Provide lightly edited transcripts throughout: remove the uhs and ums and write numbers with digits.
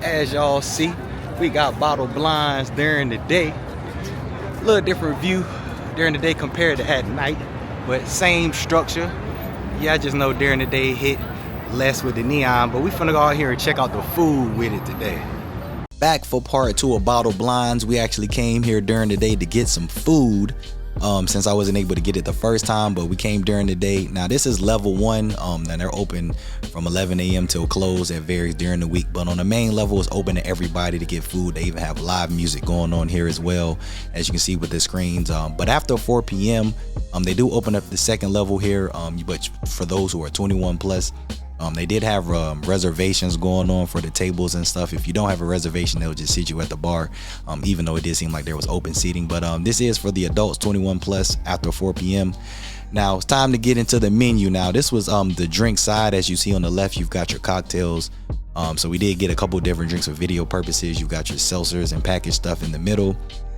As y'all see, we got bottle blinds during the day. A little different view during the day compared to at night, but same structure. Yeah, I just know during the day hit less with the neon, but we finna go out here and check out the food with it today. Back for part 2 of bottle blinds. We actually came here during the day to get some food. Since I wasn't able to get it the first time, but we came during the day. Now this is level 1, and they're open from 11 a.m. till close. It varies during the week, but on the main level it's open to everybody to get food. They even have live music going on here as well, as you can see with the screens. But after 4 p.m. They do open up the second level here, but for those who are 21 plus. They did have reservations going on for the tables and stuff. If you don't have a reservation, they'll just sit you at the bar, even though it did seem like there was open seating. But this is for the adults 21 plus after 4 p.m. Now it's time to get into the menu. Now this was the drink side. As you see on the left, you've got your cocktails. So we did get a couple different drinks for video purposes. You've got your seltzers and packaged stuff in the middle.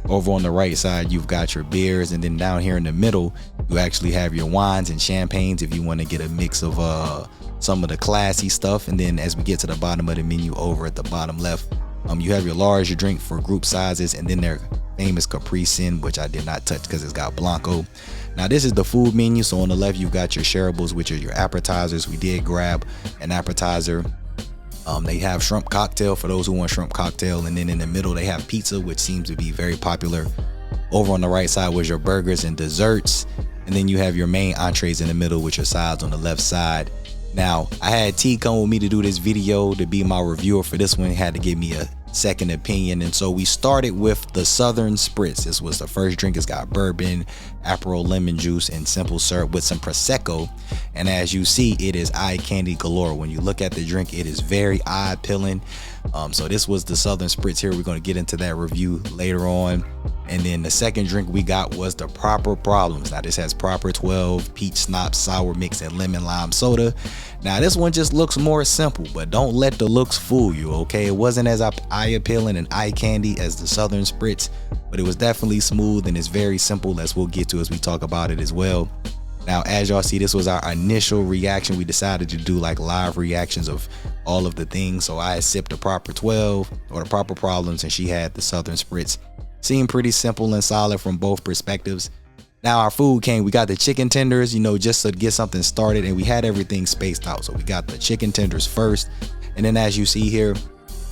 Over on the right side, you've got your beers, and then down here in the middle, you actually have your wines and champagnes if you want to get a mix of some of the classy stuff. And then as we get to the bottom of the menu over at the bottom left, you have your large drink for group sizes, and then their famous Capri Sun, which I did not touch because it's got Blanco. Now this is the food menu. So on the left, you've got your shareables, which are your appetizers. We did grab an appetizer. They have shrimp cocktail for those who want shrimp cocktail, and then in the middle they have pizza, which seems to be very popular. Over on the right side was your burgers and desserts, and then you have your main entrees in the middle with your sides on the left side. Now I had T come with me to do this video to be my reviewer for this one. He had to give me a second opinion, and so we started with the Southern Spritz. This was the first drink. It's got bourbon, Aperol lemon juice, and simple syrup with some Prosecco. And as you see, it is eye candy galore. When you look at the drink, it is very eye appealing. So this was the Southern Spritz here. We're going to get into that review later on. And then the second drink we got was the Proper Problems. Now this has Proper 12, peach schnapps, sour mix, and lemon lime soda. Now this one just looks more simple, but don't let the looks fool you, okay? It wasn't as eye appealing and eye candy as the Southern Spritz, but it was definitely smooth, and it's very simple, as we'll get to as we talk about it as well. Now, as y'all see, this was our initial reaction. We decided to do like live reactions of all of the things. So I had sipped the Proper 12 or the Proper Problems, and she had the Southern Spritz. Seemed pretty simple and solid from both perspectives. Now our food came. We got the chicken tenders, just to get something started, and we had everything spaced out. So we got the chicken tenders first, and then as you see here,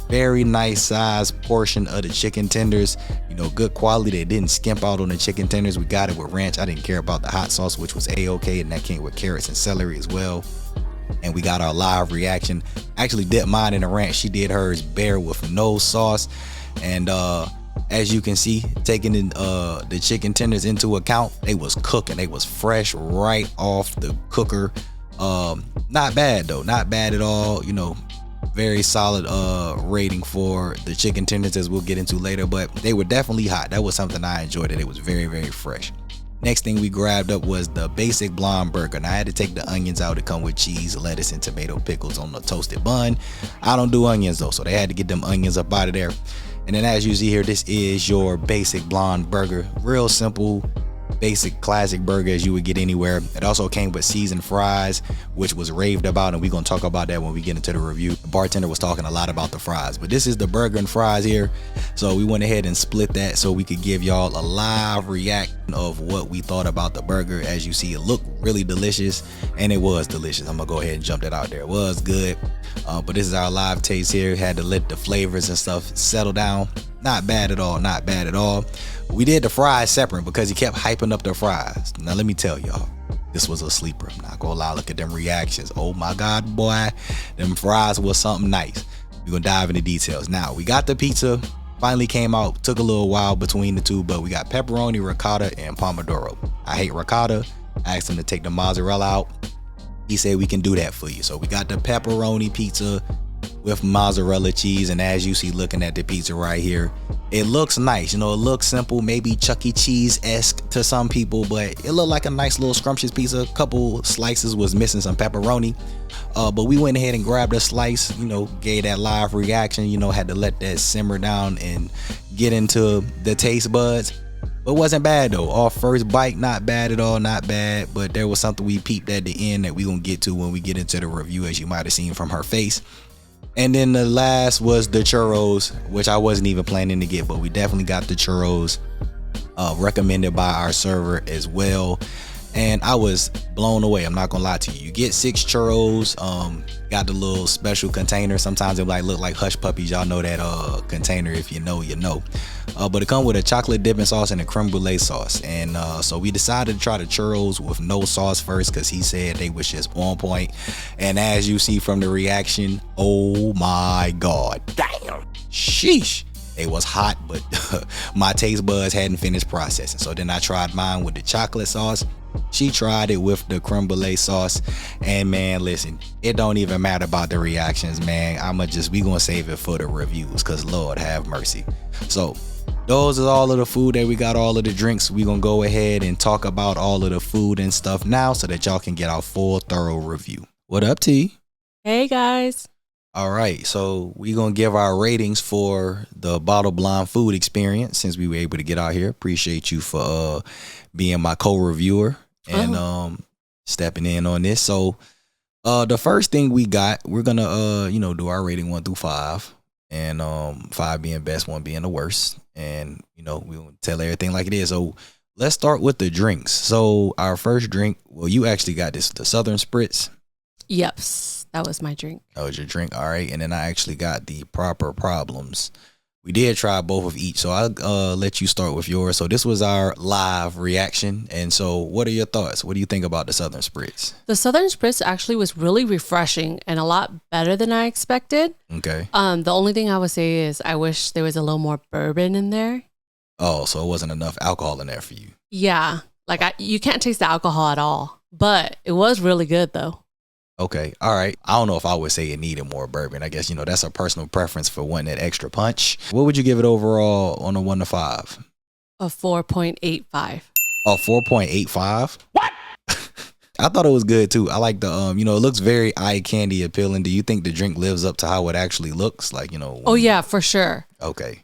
very nice size portion of the chicken tenders. Good quality. They didn't skimp out on the chicken tenders. We got it with ranch. I didn't care about the hot sauce, which was a-okay, and that came with carrots and celery as well. And we got our live reaction. Actually dipped mine in the ranch. She did hers bare with no sauce. And as you can see, taking the chicken tenders into account, they was cooking. They was fresh right off the cooker. Not bad though. Not bad at all. Very solid rating for the chicken tenders, as we'll get into later, but they were definitely hot. That was something I enjoyed, and it was very, very fresh. Next thing we grabbed up was the basic blonde burger. And I had to take the onions out to come with cheese, lettuce, and tomato pickles on the toasted bun. I don't do onions though, so they had to get them onions up out of there. And then as you see here, this is your basic blonde burger. Real simple, basic classic burger as you would get anywhere. It also came with seasoned fries, which was raved about, and we're going to talk about that when we get into the review. The bartender was talking a lot about the fries, but this is the burger and fries here. So we went ahead and split that so we could give y'all a live reaction of what we thought about the burger. As you see, it looked really delicious, and it was delicious. I'm gonna go ahead and jump that out there. It was good, but this is our live taste here. Had to let the flavors and stuff settle down. Not bad at all. Not bad at all. We did the fries separate because he kept hyping up the fries. Now let me tell y'all, this was a sleeper. I'm not gonna lie. Look at them reactions. Oh my God, boy, them fries was something nice. We're gonna dive into details. Now we got the pizza. Finally came out. Took a little while between the two, but we got pepperoni, ricotta, and pomodoro. I hate ricotta. I asked him to take the mozzarella out. He said we can do that for you. So we got the pepperoni pizza with mozzarella cheese, and as you see looking at the pizza right here, it looks nice. It looks simple, maybe Chuck E. Cheese-esque to some people, but it looked like a nice little scrumptious pizza. A couple slices was missing some pepperoni, but we went ahead and grabbed a slice, gave that live reaction, had to let that simmer down and get into the taste buds. But it wasn't bad though. Our first bite, not bad at all, not bad, but there was something we peeped at the end that we gonna get to when we get into the review, as you might have seen from her face. And then the last was the churros, which I wasn't even planning to get, but we definitely got the churros recommended by our server as well. And I was blown away. I'm not gonna lie to you. You get 6 churros, got the little special container. Sometimes it like look like hush puppies. Y'all know that container. If you know, you know. But it come with a chocolate dipping sauce and a creme brulee sauce. And so we decided to try the churros with no sauce first, because he said they was just on point. And as you see from the reaction, oh my god, damn, sheesh. It was hot, but my taste buds hadn't finished processing. So then I tried mine with the chocolate sauce. She tried it with the creme brulee sauce. And man, listen, it don't even matter about the reactions, man. We gonna save it for the reviews, because Lord have mercy. So those are all of the food that we got, all of the drinks. We gonna go ahead and talk about all of the food and stuff now, so that y'all can get our full thorough review. What up, T? Hey guys. All right, so we're going to give our ratings for the Bottle Blind food experience, since we were able to get out here. Appreciate you for being my co-reviewer and stepping in on this. So the first thing we got, we're going to, do our rating 1 through 5, and 5 being best, 1 being the worst. And, we'll tell everything like it is. So let's start with the drinks. So our first drink, well, you actually got the Southern Spritz. Yep. That was my drink. That was your drink. All right. And then I actually got the Proper Problems. We did try both of each. So I'll let you start with yours. So this was our live reaction. And so what are your thoughts? What do you think about the Southern Spritz? The Southern Spritz actually was really refreshing and a lot better than I expected. Okay. The only thing I would say is I wish there was a little more bourbon in there. Oh, so it wasn't enough alcohol in there for you. Yeah. Like you can't taste the alcohol at all. But it was really good though. Okay. All right. I don't know if I would say it needed more bourbon. I guess, that's a personal preference for wanting that extra punch. What would you give it overall on a 1 to 5? A 4.85. Oh, 4.85? What? I thought it was good too. I like the, it looks very eye candy appealing. Do you think the drink lives up to how it actually looks? Like, Oh yeah, for sure. Okay.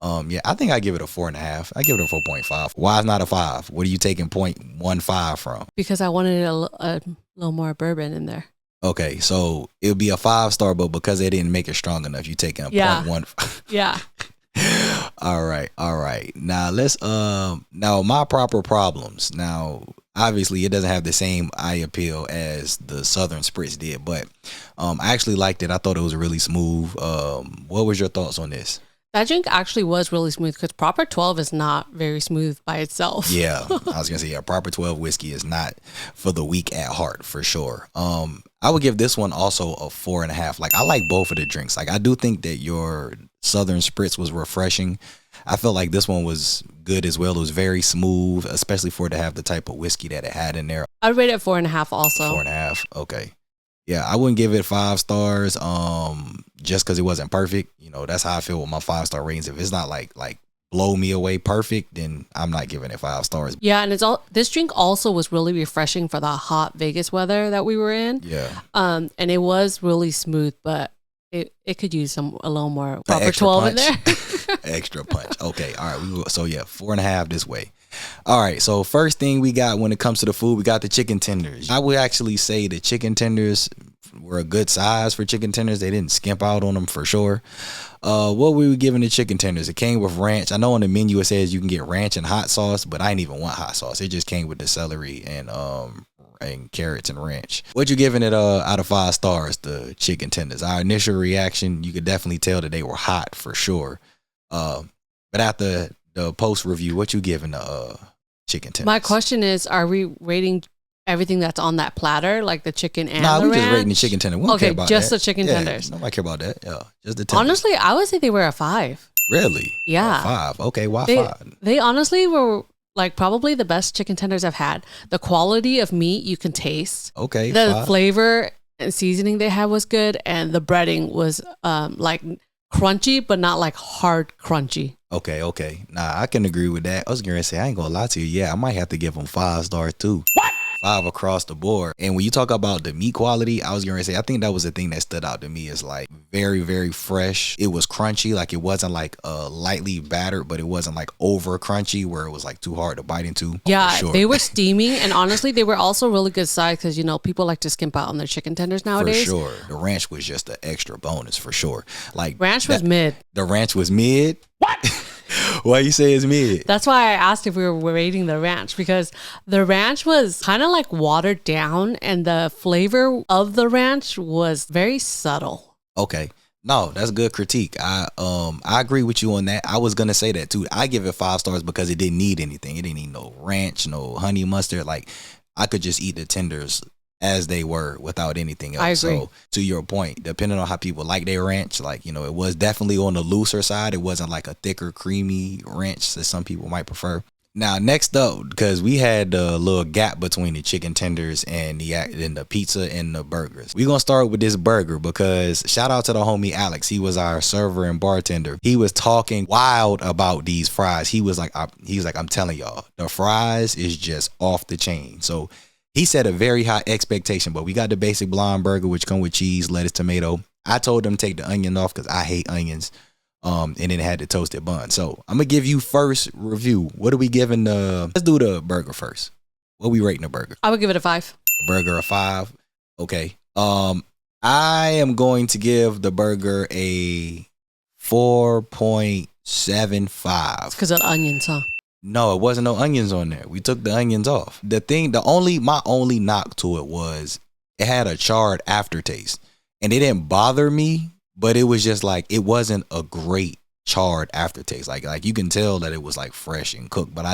Yeah, I think I give it a 4.5. I give it a 4.5. Why is not a 5? What are you taking 0.15 from? Because I wanted a little more bourbon in there. Okay, so it would be a 5-star, but because they didn't make it strong enough, you taking a 0.1. Yeah. All right. Now let's now my Proper Problems. Now obviously it doesn't have the same eye appeal as the Southern Spritz did, but I actually liked it. I thought it was really smooth. What was your thoughts on this? That drink actually was really smooth, because Proper 12 is not very smooth by itself. Yeah, I was going to say, yeah, Proper 12 whiskey is not for the weak at heart, for sure. I would give this one also a 4.5. Like, I like both of the drinks. Like, I do think that your Southern Spritz was refreshing. I felt like this one was good as well. It was very smooth, especially for it to have the type of whiskey that it had in there. I'd rate it 4.5 also. 4.5, okay. Yeah, I wouldn't give it 5 stars just because it wasn't perfect. That's how I feel with my 5-star ratings. If it's not like blow me away perfect, then I'm not giving it 5 stars. Yeah, and this drink also was really refreshing for the hot Vegas weather that we were in. Yeah. And it was really smooth, but it could use a little more Proper 12 punch. in there. Extra punch. Okay, all right. So yeah, 4.5 this way. All right, so first thing we got when it comes to the food, we got the chicken tenders. I would actually say the chicken tenders were a good size for chicken tenders. They didn't skimp out on them for sure. What were we giving the chicken tenders? It came with ranch. I know on the menu it says you can get ranch and hot sauce, but I didn't even want hot sauce. It just came with the celery and carrots and ranch. What you giving it out of 5 stars, the chicken tenders? Our initial reaction, you could definitely tell that they were hot for sure. But after the post review, what you giving the chicken tenders? My question is, are we rating everything that's on that platter, like the chicken and the ranch? we just rating the chicken tender. We don't care about just that. the chicken tenders. Nobody care about that. Yeah, just the tenders. Honestly, I would say they were a 5. Really? Yeah. 5. Okay, why 5? They honestly were like probably the best chicken tenders I've had. The quality of meat you can taste. Okay. The 5. flavor and seasoning they had was good, and the breading was like crunchy, but not like hard crunchy. Okay. Nah, I can agree with that. I was gonna say, I ain't gonna lie to you. Yeah, I might have to give them 5 stars too. What? 5 across the board. And when you talk about the meat quality, I was going to say, I think that was the thing that stood out to me is like very, very fresh. It was crunchy. Like it wasn't like lightly battered, but it wasn't like over crunchy where it was like too hard to bite into. Yeah, sure. they were steaming. And honestly, they were also really good size because, you know, people like to skimp out on their chicken tenders nowadays. For sure. The ranch was just an extra bonus for sure. Like Ranch was mid. The ranch was mid? What? Why you say it's mid? That's why I asked if we were rating the ranch, because the ranch was kind of like watered down and the flavor of the ranch was very subtle. Okay. No, that's a good critique. I agree with you on that. I was gonna say that too. I give it 5 stars because it didn't need anything. It didn't need no ranch, no honey mustard. Like I could just eat the tenders as they were without anything else. I agree. So to your point, depending on how people like their ranch, like, you know, it was definitely on the looser side. It wasn't like a thicker, creamy ranch that some people might prefer. Now, next up, because we had a little gap between the chicken tenders and the pizza and the burgers. We're going to start with this burger because shout out to the homie Alex. He was our server and bartender. He was talking wild about these fries. He was like, I'm telling y'all, the fries is just off the chain. So he set a very high expectation, but we got the basic blonde burger, which come with cheese, lettuce, tomato. I told them take the onion off because I hate onions. And then it had the toasted bun. So I'm gonna give you first review. What are we giving let's do the burger first. What are we rating the burger? I would give it a 5. Burger a 5. Okay. I am going to give the burger a 4.75. Because of the onions, huh? No, it wasn't no onions on there. We took the onions off. My only knock to it was it had a charred aftertaste. And it didn't bother me, but it was just like, it wasn't a great charred aftertaste. Like you can tell that it was like fresh and cooked, but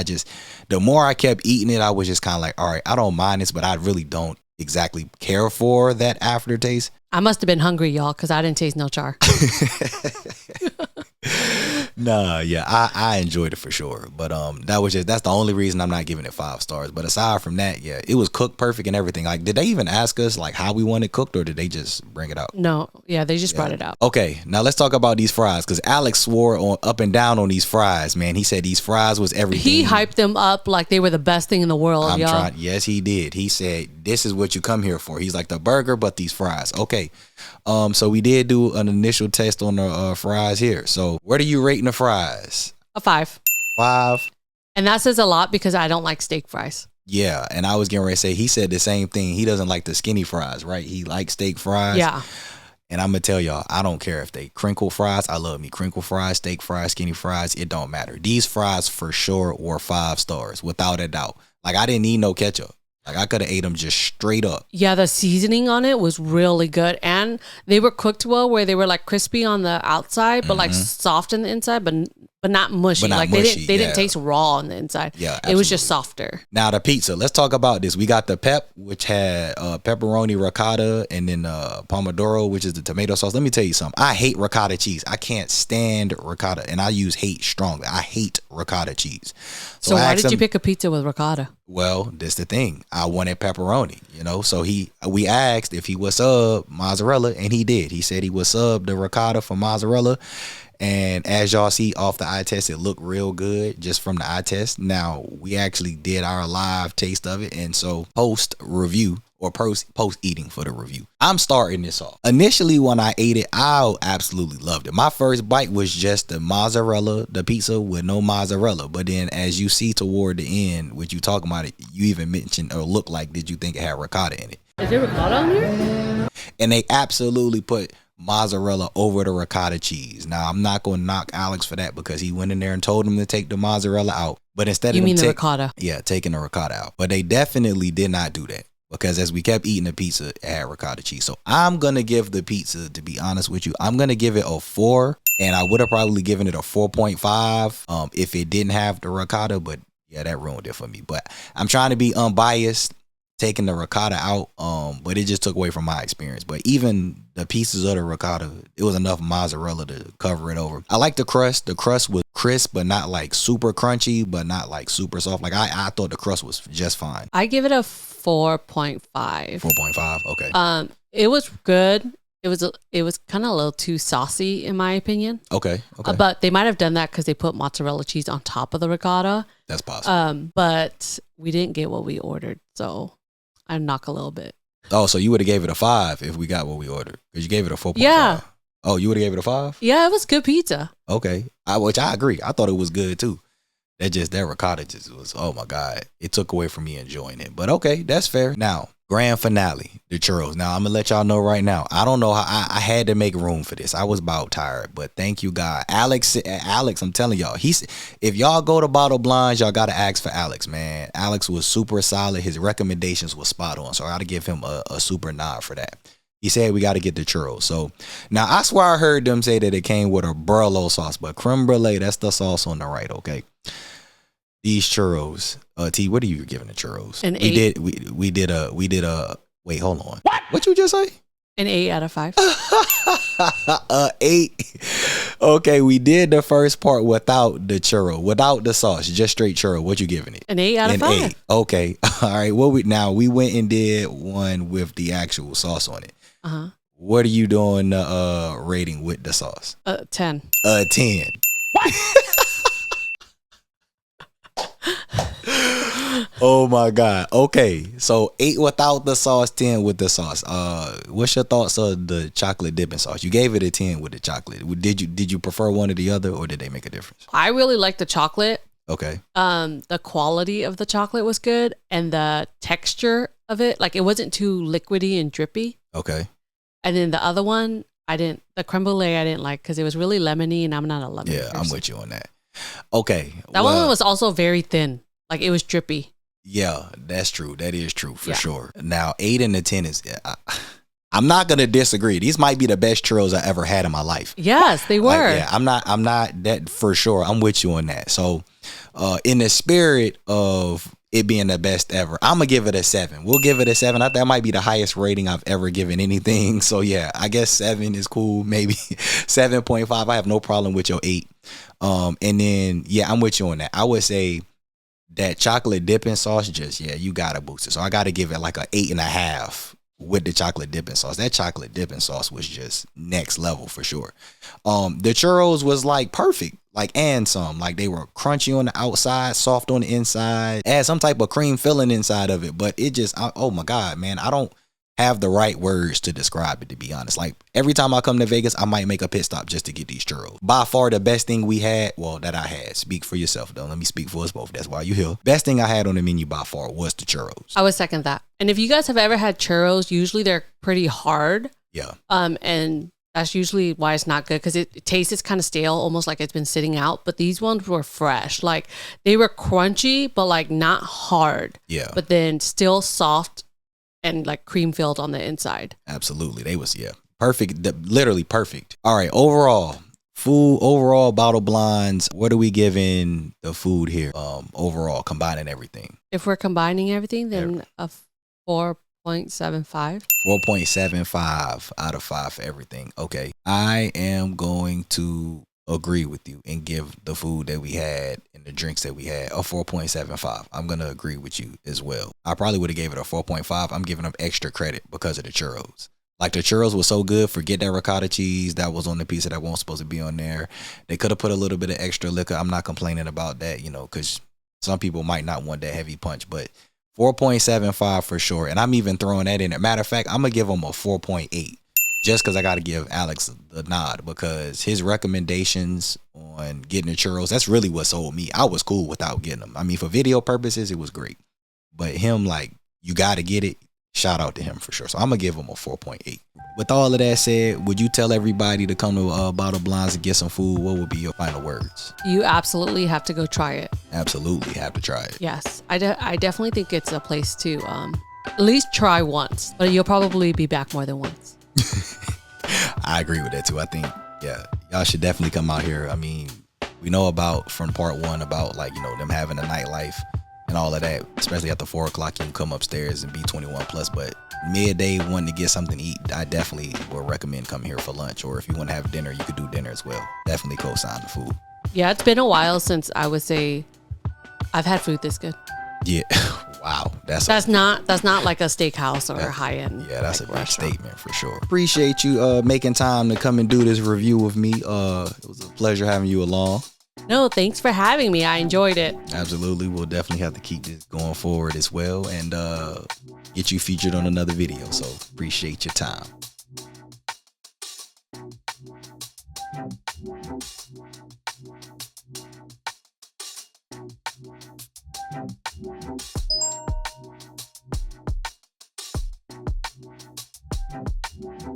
the more I kept eating it, I was just kind of like, all right, I don't mind this, but I really don't exactly care for that aftertaste. I must have been hungry, y'all, because I didn't taste no char. Nah, yeah, I enjoyed it for sure. But that's the only reason I'm not giving it 5 stars. But aside from that, yeah, it was cooked perfect and everything. Like, did they even ask us like how we want it cooked, or did they just bring it out? No, yeah, they just brought it out. Okay, now let's talk about these fries, because Alex swore on up and down on these fries, man. He said these fries was everything. He hyped them up like they were the best thing in the world, y'all. Yes, he did. He said, this is what you come here for. He's like, the burger, but these fries. Okay. So we did do an initial test on the fries here. So what are you rating the fries? A 5. 5. And that says a lot because I don't like steak fries. Yeah, and I was getting ready to say, he said the same thing. He doesn't like the skinny fries, right? He likes steak fries. Yeah. And I'm going to tell y'all, I don't care if they crinkle fries. I love me crinkle fries, steak fries, skinny fries. It don't matter. These fries for sure were 5 stars, without a doubt. Like, I didn't need no ketchup. Like, I could have ate them just straight up. Yeah, the seasoning on it was really good. And they were cooked well, where they were like crispy on the outside, but like soft on the inside, but not mushy. But not like mushy, they didn't taste raw on the inside. Yeah, it was absolutely. just softer. Now, the pizza. Let's talk about this. We got the Pep, which had pepperoni, ricotta, and then pomodoro, which is the tomato sauce. Let me tell you something. I hate ricotta cheese. I can't stand ricotta, and I use hate strongly. I hate ricotta cheese. So why did you pick a pizza with ricotta? Well, that's the thing. I wanted pepperoni, you know. So we asked if he would sub mozzarella, and he did. He said he would sub the ricotta for mozzarella. And as y'all see off the eye test, it looked real good just from the eye test. Now, we actually did our live taste of it. And so post review or post eating for the review, I'm starting this off. Initially, when I ate it, I absolutely loved it. My first bite was just the mozzarella, the pizza with no mozzarella. But then as you see toward the end, what you talking about it, you even mentioned or looked like, did you think it had ricotta in it? Is there ricotta on here? And they absolutely put mozzarella over the ricotta cheese. Now, I'm not going to knock Alex for that because he went in there and told him to take the mozzarella out. But instead you of mean the ricotta? Yeah, taking the ricotta out. But they definitely did not do that, because as we kept eating the pizza, it had ricotta cheese. So I'm going to give the pizza, to be honest with you, I'm going to give it a 4. And I would have probably given it a 4.5 if it didn't have the ricotta. But yeah, that ruined it for me. But I'm trying to be unbiased, taking the ricotta out, but it just took away from my experience. But even the pieces of the ricotta, it was enough mozzarella to cover it over. I like the crust. The crust was crisp, but not like super crunchy, but not like super soft. Like I thought the crust was just fine. I give it a 4.5. 4.5. Okay. It was good. It was kind of a little too saucy in my opinion. Okay. But they might have done that because they put mozzarella cheese on top of the ricotta. That's possible. But we didn't get what we ordered, so I knock a little bit. Oh, so you would have gave it a 5 if we got what we ordered. Because you gave it a 4.5. Yeah. Oh, you would have gave it a 5? Yeah, it was good pizza. Okay. Which I agree. I thought it was good too. That ricotta just was, oh my God. It took away from me enjoying it. But okay, that's fair. Now, grand finale, the churros. Now, I'm going to let y'all know right now. I don't know how I had to make room for this. I was about tired, but thank you, God. Alex, I'm telling y'all, if y'all go to Bottle Blinds, y'all got to ask for Alex, man. Alex was super solid. His recommendations were spot on. So I got to give him a super nod for that. He said we got to get the churros. So now I swear I heard them say that it came with a Burlo sauce, but creme brulee, that's the sauce on the right, okay? These churros, T, what are you giving the churros? An 8. We did a wait, hold on. What you just say? An 8 out of 5. 8. Okay, we did the first part without the churro, without the sauce, just straight churro. What you giving it? An 8 out of 5. 8. Okay. All right. We went and did one with the actual sauce on it. Uh-huh. What are you doing rating with the sauce? 10. 10. Oh my God. Okay. So 8 without the sauce, 10 with the sauce. What's your thoughts of the chocolate dipping sauce? You gave it a 10 with the chocolate. Did you prefer one or the other, or did they make a difference? I really like the chocolate. Okay. The quality of the chocolate was good, and the texture of it, like it wasn't too liquidy and drippy. Okay. And then the other one, the creme brulee I didn't like because it was really lemony, and I'm not a lemon person. I'm with you on that. Okay. That one was also very thin. Like it was drippy. Yeah, that's true. That is true for sure. Now, 8 and the 10 is, I'm not going to disagree. These might be the best churros I ever had in my life. Yes, they were. I'm not that for sure. I'm with you on that. So, in the spirit of it being the best ever, I'm going to give it a 7. We'll give it a 7. That might be the highest rating I've ever given anything. So yeah, I guess 7 is cool. Maybe 7.5. I have no problem with your 8. And then, yeah, I'm with you on that. I would say that chocolate dipping sauce, you gotta boost it. So I gotta give it like a 8.5 with the chocolate dipping sauce. That chocolate dipping sauce was just next level for sure. The churros was like perfect, and some, like they were crunchy on the outside, soft on the inside, had some type of cream filling inside of it. But it just, oh my God, man, I don't have the right words to describe it, to be honest. Like every time I come to Vegas, I might make a pit stop just to get these churros. By far the best thing we had, that I had. Speak for yourself, though. Let me speak for us both. That's why you're here. Best thing I had on the menu by far was the churros. I would second that. And if you guys have ever had churros, usually they're pretty hard. Yeah. And that's usually why it's not good, because it tastes kind of stale, almost like it's been sitting out. But these ones were fresh. Like they were crunchy, but like not hard. Yeah. But then still soft and like cream filled on the inside. Absolutely. They was, perfect. Literally perfect. All right. Overall Bottle Blinds, what are we giving the food here? Overall, combining everything. If we're combining everything, then a 4.75. 4.75 out of 5 for everything. Okay. I am going to agree with you and give the food that we had and the drinks that we had a 4.75. I'm going to agree with you as well. I probably would have gave it a 4.5. I'm giving them extra credit because of the churros. Like the churros was so good. Forget that ricotta cheese that was on the pizza that wasn't supposed to be on there. They could have put a little bit of extra liquor. I'm not complaining about that, because some people might not want that heavy punch, but 4.75 for sure. And I'm even throwing that in there. Matter of fact, I'm going to give them a 4.8. Just because I got to give Alex the nod, because his recommendations on getting the churros, that's really what sold me. I was cool without getting them. I mean, for video purposes, it was great. But him, like, you got to get it. Shout out to him for sure. So I'm going to give him a 4.8. With all of that said, would you tell everybody to come to Bottle Blinds and get some food? What would be your final words? You absolutely have to go try it. Absolutely have to try it. Yes. I definitely think it's a place to at least try once, but you'll probably be back more than once. I agree with that too. I think, y'all should definitely come out here. I mean, we know about from part 1 about them having a nightlife and all of that, especially after 4 o'clock, you can come upstairs and be 21 plus, but midday wanting to get something to eat, I definitely would recommend coming here for lunch, or if you want to have dinner, you could do dinner as well. Definitely co-sign the food. Yeah, it's been a while since I would say I've had food this good. Yeah. Wow. That's not like a steakhouse or a high-end. Yeah, that's a big restaurant. statement for sure. Appreciate you making time to come and do this review with me. It was a pleasure having you along. No, thanks for having me. I enjoyed it. Absolutely. We'll definitely have to keep this going forward as well and get you featured on another video. So appreciate your time.